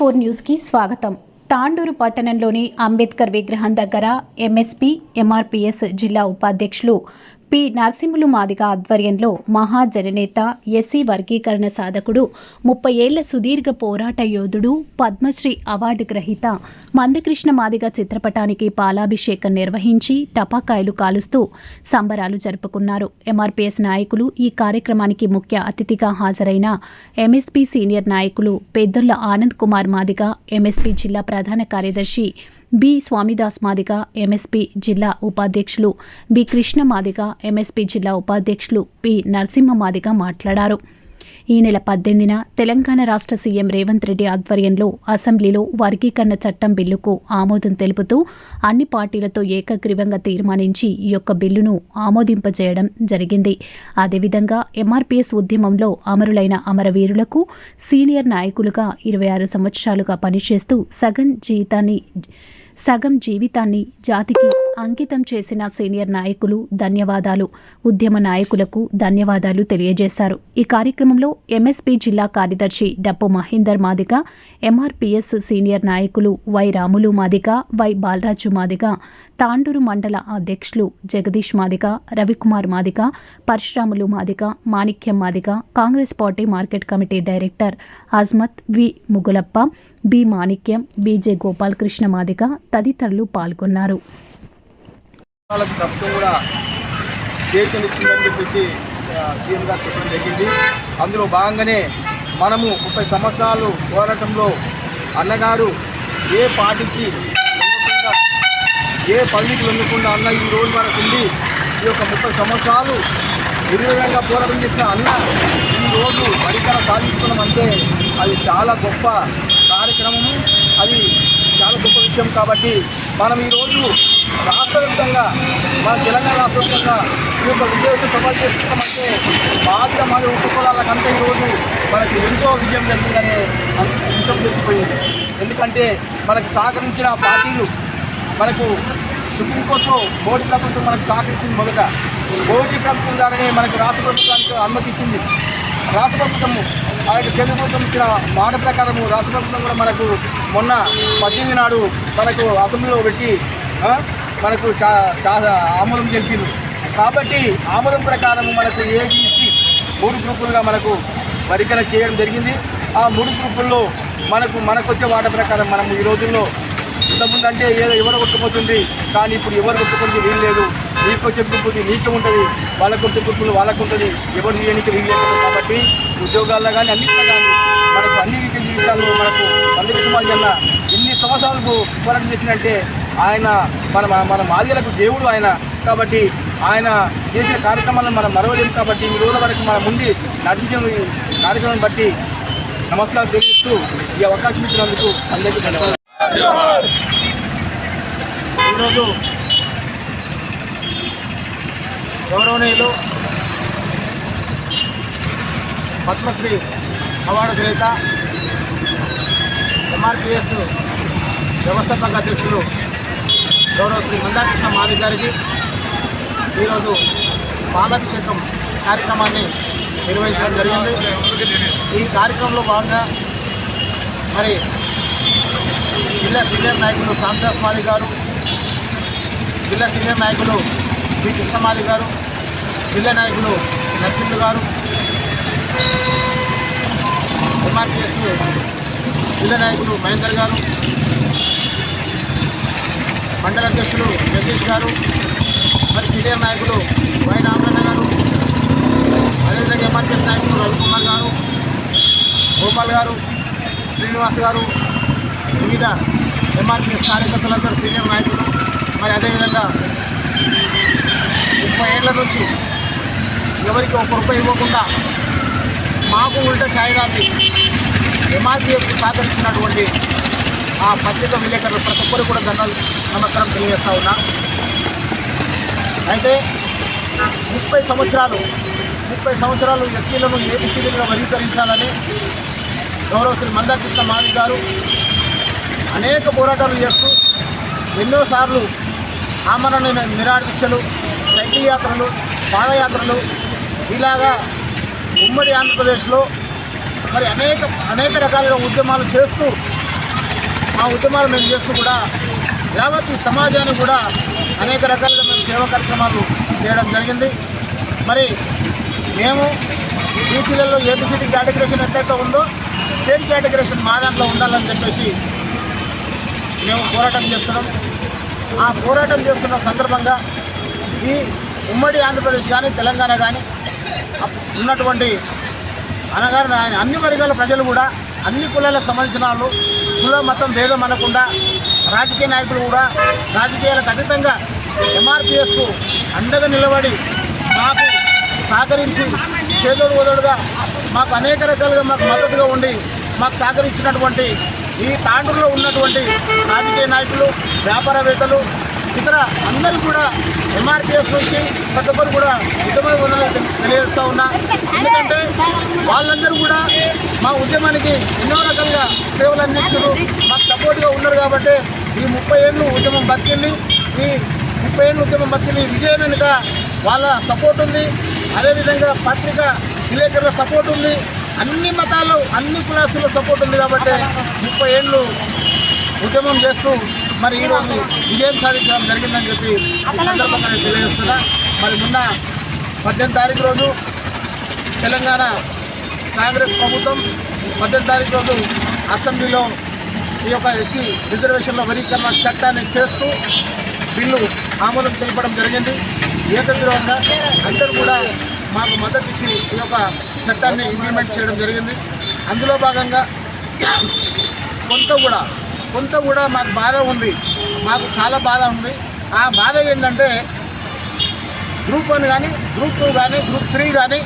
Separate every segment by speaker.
Speaker 1: టీవీ4 news కి స్వాగతం. తాండూరు పట్టణంలోని అంబేద్కర్ విగ్రహం దగ్గర ఎంఎస్పీ ఎంఆర్పీఎస్ జిల్లా ఉపాధ్యక్షులు పి నరసింహులు మాదిగ ఆధ్వర్యంలో మహాజననేత ఎస్సీ వర్గీకరణ సాధకుడు 30 ఏళ్ల సుదీర్ఘ పోరాట యోధుడు పద్మశ్రీ అవార్డు గ్రహీత మందకృష్ణ మాదిగ చిత్రపటానికి పాలాభిషేకం నిర్వహించి టపాకాయలు కాలుస్తూ సంబరాలు జరుపుకున్నారు. ఎంఆర్పీఎస్ నాయకులు ఈ కార్యక్రమానికి ముఖ్య అతిథిగా హాజరైన ఎంఎస్పీ సీనియర్ నాయకులు పెద్దొల్ల ఆనంద్ కుమార్ మాదిగ, ఎంఎస్పీ జిల్లా ప్రధాన కార్యదర్శి బి స్వామిదాస్ మాదిగ, ఎంఎస్పీ జిల్లా ఉపాధ్యక్షులు బి కృష్ణ మాదిగ, ఎంఎస్పీ జిల్లా ఉపాధ్యక్షులు పి నరసింహ మాదిగ మాట్లాడారు. ఈ నెల 18న తెలంగాణ రాష్ట్ర సీఎం రేవంత్ రెడ్డి ఆధ్వర్యంలో అసెంబ్లీలో వర్గీకరణ చట్టం బిల్లుకు ఆమోదం తెలుపుతూ అన్ని పార్టీలతో ఏకగ్రీవంగా తీర్మానించి ఈ యొక్క బిల్లును ఆమోదింపజేయడం జరిగింది. అదేవిధంగా ఎంఆర్పీఎస్ ఉద్యమంలో అమరులైన అమరవీరులకు సీనియర్ నాయకులుగా 26 సంవత్సరాలుగా పనిచేస్తూ సగం జీవితాన్ని జాతికి అంకితం చేసిన సీనియర్ నాయకులు ధన్యవాదాలు, ఉద్యమ నాయకులకు ధన్యవాదాలు తెలియజేశారు. ఈ కార్యక్రమంలో ఎంఎస్పీ జిల్లా కార్యదర్శి డప్పు మహేందర్ మాదిగ, ఎంఆర్పీఎస్ సీనియర్ నాయకులు వై రాములు మాదిగ, వై బాలరాజు మాదిగ, తాండూరు మండల అధ్యక్షులు Jagadish Madiga, Ravikumar Madiga, Parashuramulu Madiga, Manikyam Madiga, Congress party market committee director Ajmat, V Mugulappa, B Manikyam, BJ Gopalakrishna Madiga తదితరులు పాల్గొన్నారు.
Speaker 2: అందులో భాగంగానే మనము 30 సంవత్సరాలు పోరాటంలో అన్నగారు ఏ పార్టీకి ఏ పదవికి లొంగకుండా అన్న ఈ రోజు వరకు ఉంది. ఈ యొక్క 30 సంవత్సరాలు నిర్విఘ్నంగా పోరాటం చేసిన అన్న ఈ రోజు అధికారం సాధించుకున్నామంటే అది చాలా గొప్ప కార్యక్రమము, అది చాలా గొప్ప విషయం. కాబట్టి మనం ఈరోజు రాష్ట్ర వ్యాప్తంగా మన తెలంగాణ రాష్ట్ర వ్యాప్తంగా ఈ యొక్క విజయోత్సవ సభలు చేసుకున్నామంటే మాది ఉపకులాలకంతా ఈరోజు మనకి ఎంతో విజయం జరిగిందనే విషయం తెలిసిపోయింది. ఎందుకంటే మనకు సహకరించిన పార్టీలు మనకు సుప్రీంకోర్టులో మోడీ ప్రభుత్వం మనకు సహకరించింది. మొదట మోడీ ప్రభుత్వం ద్వారానే మనకు రాష్ట్ర ప్రభుత్వానికి అనుమతి ఇచ్చింది. రాష్ట్ర ప్రభుత్వము ఆ యొక్క కేంద్ర ప్రభుత్వం ఇచ్చిన మాట ప్రకారము రాష్ట్ర ప్రభుత్వం కూడా మనకు మొన్న 18 నాడు మనకు అసెంబ్లీలో పెట్టి మనకు చాలా ఆమోదం తెలిపింది. కాబట్టి ఆమోదం ప్రకారం మనకు ఏబీసీ 3 గ్రూపులుగా మనకు వర్గీకరణ చేయడం జరిగింది. ఆ 3 గ్రూపుల్లో మనకు వచ్చే వాట ప్రకారం మనం ఈ రోజుల్లో ఇంతకుముందు అంటే ఎవరు కొట్టుకుపోతుంది, కానీ ఇప్పుడు ఎవరు కొట్టుకుంటే వీలు లేదు. నీకు వచ్చే గ్రూపు నీకు ఉంటుంది, వాళ్ళకు వచ్చే గ్రూపులు వాళ్ళకు ఉంటుంది, ఎవరు తీయడానికి వీలు లేదు. కాబట్టి ఉద్యోగాల్లో కానీ అన్నింటిలో కానీ మనకు అన్ని జీవితాల్లో మనకు మందకృష్ణ మాదిగ ఎన్ని సంవత్సరాలకు పోరాటం చేసినంటే ఆయన మన మాదిగలకు దేవుడు ఆయన. కాబట్టి ఆయన చేసిన కార్యక్రమాలను మనం మరవలేము. కాబట్టి ఈ రోజు వరకు మన ముందు నటించిన కార్యక్రమాన్ని బట్టి నమస్కారం తెలియజేస్తూ ఈ అవకాశం ఇచ్చినందుకు అందరికీ ధన్యవాదాలు. ఈరోజు గౌరవనీయులు పద్మశ్రీ అవార్డు గ్రహీత ఎంఆర్పీఎస్ వ్యవస్థాపక అధ్యక్షులు గౌరవ శ్రీ మందకృష్ణ మాదిగ గారికి ఈరోజు పాలాభిషేకం కార్యక్రమాన్ని నిర్వహించడం జరిగింది. ఈ కార్యక్రమంలో భాగంగా మరి జిల్లా సీనియర్ నాయకులు స్వామిదాస్ మాదిగ గారు, జిల్లా సీనియర్ నాయకులు బి కృష్ణ మాదిగ గారు, జిల్లా నాయకులు నరసింహులు గారు, ఎంఆర్పీఎస్ జిల్లా నాయకులు మహేందర్ గారు, మండల అధ్యక్షులు జగదీష్ గారు, మరి సీనియర్ నాయకులు వై రామన్న గారు, అదేవిధంగా ఎంఆర్పీఎస్ నాయకులు రవికుమార్ గారు, గోపాల్ గారు, శ్రీనివాస్ గారు, వివిధ ఎంఆర్పీఎస్ కార్యకర్తలందరూ సీనియర్ నాయకులు, మరి అదేవిధంగా 30 ఏళ్ల నుంచి ఎవరికి ₹1 ఇవ్వకుండా మాకు ఉల్టా ఛాయదాపి ఎంఆర్పీఎస్కు సహకరించినటువంటి ఆ పత్రిక విలేకరులు ప్రతి ఒక్కరు కూడా నమస్కారం తెలియజేస్తూ ఉన్నా. అయితే 30 సంవత్సరాలు ఎస్సీలను ఏబీసీలుగా వర్గీకరించాలని గౌరవ శ్రీ మందకృష్ణ మాదిగ గారు అనేక పోరాటాలు చేస్తూ ఎన్నోసార్లు ఆమరణ నిరాదీక్షలు, సైకిల్ యాత్రలు, పాదయాత్రలు ఇలాగా ఉమ్మడి ఆంధ్రప్రదేశ్లో మరి అనేక రకాలుగా ఉద్యమాలు చేస్తూ ఉద్యమాలు మేము చేస్తూ కూడా యావత్ సమాజానికి కూడా అనేక రకాలుగా మేము సేవా కార్యక్రమాలు చేయడం జరిగింది. మరి మేము బీసీలలో ఏబిసిటీ కేటగిరేషన్ ఎట్లయితే ఉందో సేమ్ కేటగిరేషన్ మా దాంట్లో ఉండాలని చెప్పేసి మేము పోరాటం చేస్తున్నాం. ఆ పోరాటం చేస్తున్న సందర్భంగా ఈ ఉమ్మడి ఆంధ్రప్రదేశ్ కానీ తెలంగాణ కానీ ఉన్నటువంటి అనగానే అన్ని వర్గాల ప్రజలు కూడా అన్ని కులాలకు సంబంధించిన వాళ్ళు కుల మతం భేదం అనకుండా రాజకీయ నాయకులు కూడా రాజకీయాలకు అతీతంగా ఎంఆర్పిఎస్కు అండగా నిలబడి మాకు సహకరించి చేదోడు వదోడుగా మాకు అనేక రకాలుగా మాకు మద్దతుగా ఉండి మాకు సహకరించినటువంటి ఈ తాండూరులో ఉన్నటువంటి రాజకీయ నాయకులు వ్యాపారవేత్తలు ఇతర అందరూ కూడా ఎంఆర్పిఎస్ నుంచి ప్రతి ఒక్కరు కూడా ఉద్యమం ఉందని తెలియజేస్తూ ఉన్నా. ఎందుకంటే వాళ్ళందరూ కూడా మా ఉద్యమానికి ఎన్నో రకాలుగా సేవలు అందించారు, మాకు సపోర్ట్గా ఉన్నారు. కాబట్టి ఈ 30 ఏళ్ళు ఉద్యమం బతికింది. ఈ 30 ఏళ్ళు ఉద్యమం బతికింది. విజయం వెనుక వాళ్ళ సపోర్ట్ ఉంది. అదేవిధంగా పత్రికా విలేకరుల సపోర్ట్ ఉంది. అన్ని మతాలు అన్ని కులాసుల సపోర్ట్ ఉంది. కాబట్టి 30 ఏళ్ళు ఉద్యమం చేస్తూ మరి ఈరోజు విజయం సాధించడం జరిగిందని చెప్పి ఈ సందర్భంగా నేను తెలియజేస్తున్నా. మరి మొన్న 18 తారీఖు రోజు తెలంగాణ కాంగ్రెస్ ప్రభుత్వం 18 తారీఖు రోజు అసెంబ్లీలో ఈ యొక్క ఎస్సీ రిజర్వేషన్ల వర్గీకరణ చట్టాన్ని చేస్తూ బిల్లు ఆమోదం తెలపడం జరిగింది. ఏకగ్రీవంగా అందరూ కూడా మాకు మద్దతు ఇచ్చి ఈ యొక్క చట్టాన్ని ఇంప్లిమెంట్ చేయడం జరిగింది. అందులో భాగంగా కొంత కూడా మాకు బాధ ఉంది, మాకు చాలా బాధ ఉంది. ఆ బాధ ఏంటంటే గ్రూప్ 1 కానీ గ్రూప్ 2 కానీ గ్రూప్ 3 కానీ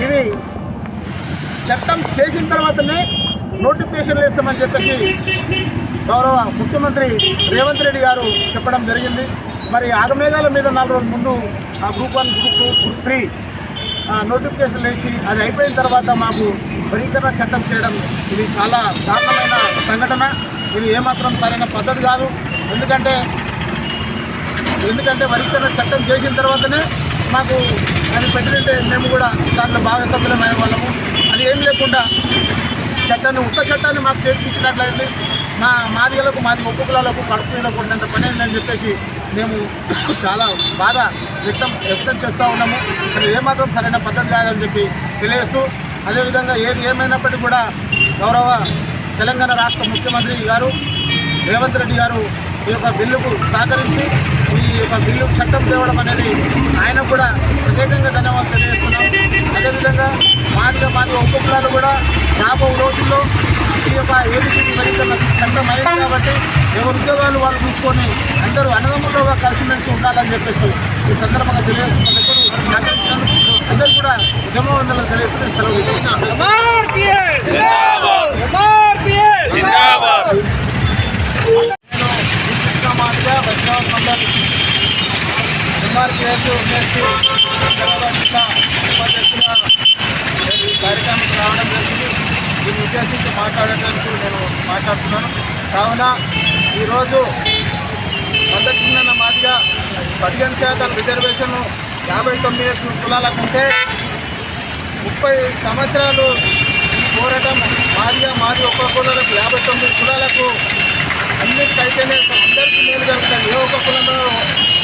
Speaker 2: ఇవి చట్టం చేసిన తర్వాతనే నోటిఫికేషన్లు ఇస్తామని చెప్పేసి గౌరవ ముఖ్యమంత్రి రేవంత్ రెడ్డి గారు చెప్పడం జరిగింది. మరి ఆగమేఘాల మీద 4 రోజుల ముందు ఆ గ్రూప్ 1 గ్రూప్ 2 గ్రూప్ 3 నోటిఫికేషన్ వేసి అది అయిపోయిన తర్వాత మాకు వర్గీకరణ చట్టం చేయడం ఇది చాలా దారుణమైన సంఘటన. ఇది ఏమాత్రం సరైన పద్ధతి కాదు. ఎందుకంటే వర్గీకరణ చట్టం చేసిన తర్వాతనే మాకు అది పెట్టినట్టే మేము కూడా దాంట్లో భాగస్వామ్యమైన వాళ్ళము. అది ఏం లేకుండా ఉత్త చట్టాన్ని మాకు చేర్పించినట్లయింది. మాది ఒక్కొక్కలకు కడుపులో కొట్టినంత పని అయిందని చెప్పేసి మేము చాలా బాధ వ్యక్తం చేస్తూ ఉన్నాము. అది ఏమాత్రం సరైన పద్ధతి కాదని చెప్పి తెలియజేస్తూ, అదేవిధంగా ఏది ఏమైనప్పటికీ కూడా గౌరవ తెలంగాణ రాష్ట్ర ముఖ్యమంత్రి గారు రేవంత్ రెడ్డి గారు ఈ యొక్క బిల్లుకు సహకరించి ఈ యొక్క బిల్లు చట్టం తేవడం అనేది ఆయన కూడా ప్రత్యేకంగా ధన్యవాదాలు తెలియజేస్తున్నాం. అదేవిధంగా మాది ఉపకులాలు కూడా రాబో రోజుల్లో ఈ యొక్క ఏబిసిటీ వర్గీకరణ చట్టం అయింది కాబట్టి ఎవరు ఉద్యోగాలు వాళ్ళు చూసుకొని అందరూ అన్నదమ్ములుగా కలిసిమెలిసి ఉండాలని చెప్పేసి ఈ సందర్భంగా తెలియజేస్తున్నందుకు సహకరించినందుకు అందరూ కూడా ఉద్యమవందనలు తెలియజేస్తూ సెలవు తీసుకుంటున్నాను. మాదిగా వైష్ణవ మండలి ఎంఆర్పిఎస్ ఎమ్మెల్సీ ఉపాధ్యక్షులుగా నేను ఈ కార్యక్రమానికి రావడం జరిగింది. దీన్ని ఉద్దేశించి మాట్లాడడానికి నేను మాట్లాడుతున్నాను. కావున ఈరోజు మొదటి మాదిగా 15% రిజర్వేషన్ 59 కులాలకు ఉంటే 30 సంవత్సరాలు పోరాటం మాది ఒక్క కులాలకు 59 కులాలకు అన్నిటికైతేనే అందరికీ మేలు జరుగుతుంది. ఏ ఒక్క కులంలో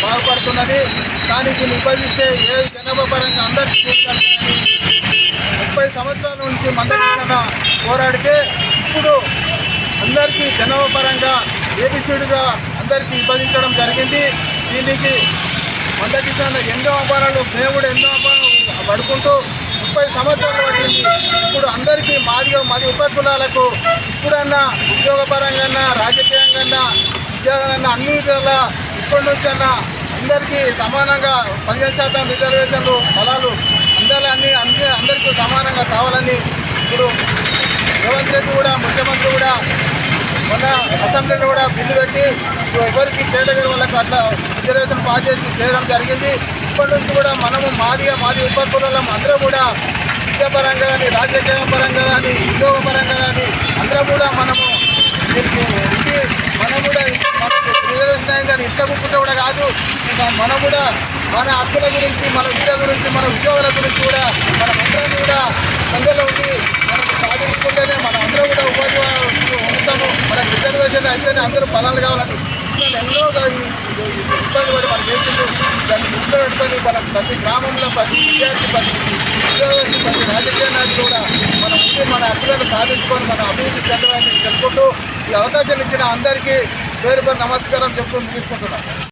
Speaker 2: బాగుపడుతున్నది. కానీ దీన్ని విభజిస్తే ఏ జనాభా పరంగా అందరికీ మేలు జరుగుతుంది. 30 సంవత్సరాల నుంచి మందకృష్ణ పోరాడితే ఇప్పుడు అందరికీ జనాభా పరంగా ఏబిసిడిగా అందరికీ విభజించడం జరిగింది. దీనికి మందకృష్ణ ఎన్నో అపారాలు దేవుడు ఎన్నో అపారాలు పడుకుంటూ 30 సంవత్సరాలు పట్టింది. ఇప్పుడు అందరికీ మాది ఉపకులాలకు ఇప్పుడన్నా ఉద్యోగపరంగా రాజకీయంగా ఉద్యోగాలన్నా అన్ని విధాలా ఇప్పటి నుంచి అన్నా అందరికీ సమానంగా 15% రిజర్వేషన్లు ఫలాలు అందరికీ సమానంగా కావాలని ఇప్పుడు రేవంత్ రెడ్డి కూడా ముఖ్యమంత్రి కూడా మొన్న అసెంబ్లీలో కూడా బిల్లు పెట్టి ఎవరికి కేటగిరీ వాళ్ళకి అట్లా రిజర్వేషన్ పాస్ చేసి చేయడం జరిగింది. ఇప్పటి నుంచి కూడా మనము మాది ఉపకులం అందరూ కూడా విద్యాపరంగా కానీ రాజకీయ పరంగా కానీ ఉద్యోగ పరంగా కానీ అందరూ కూడా మనము మనం కూడా రిజర్వేషన్ అయిందని ఇష్టముకుంటే కూడా కాదు. మనం కూడా మన హక్కుల గురించి మన విద్య గురించి మన ఉద్యోగాల గురించి కూడా మనమందరం కూడా సంఘంలో ఉండి మనకు సాధించుకుంటేనే మనం అందరూ కూడా ఉపాధి ఉంటాము. మన రిజర్వేషన్ రిజర్వేషన్ అయితేనే అందరూ ఫలాలు కావాలని ఎన్నో ఇబ్బంది పడి మనం చేసిండు. దాన్ని దృష్టిలో పెట్టుకొని మనం ప్రతి గ్రామంలో ప్రతి విద్యార్థి ప్రతి ఉద్యోగి ప్రతి రాజకీయ నాయకులు కూడా మనం మన హక్కులను సాధించుకొని మన అభివృద్ధి చెందడానికి తెలుసుకుంటూ ఈ అవకాశం ఇచ్చిన అందరికీ పేరు నమస్కారం చెప్తూ ముగిస్తున్నాం.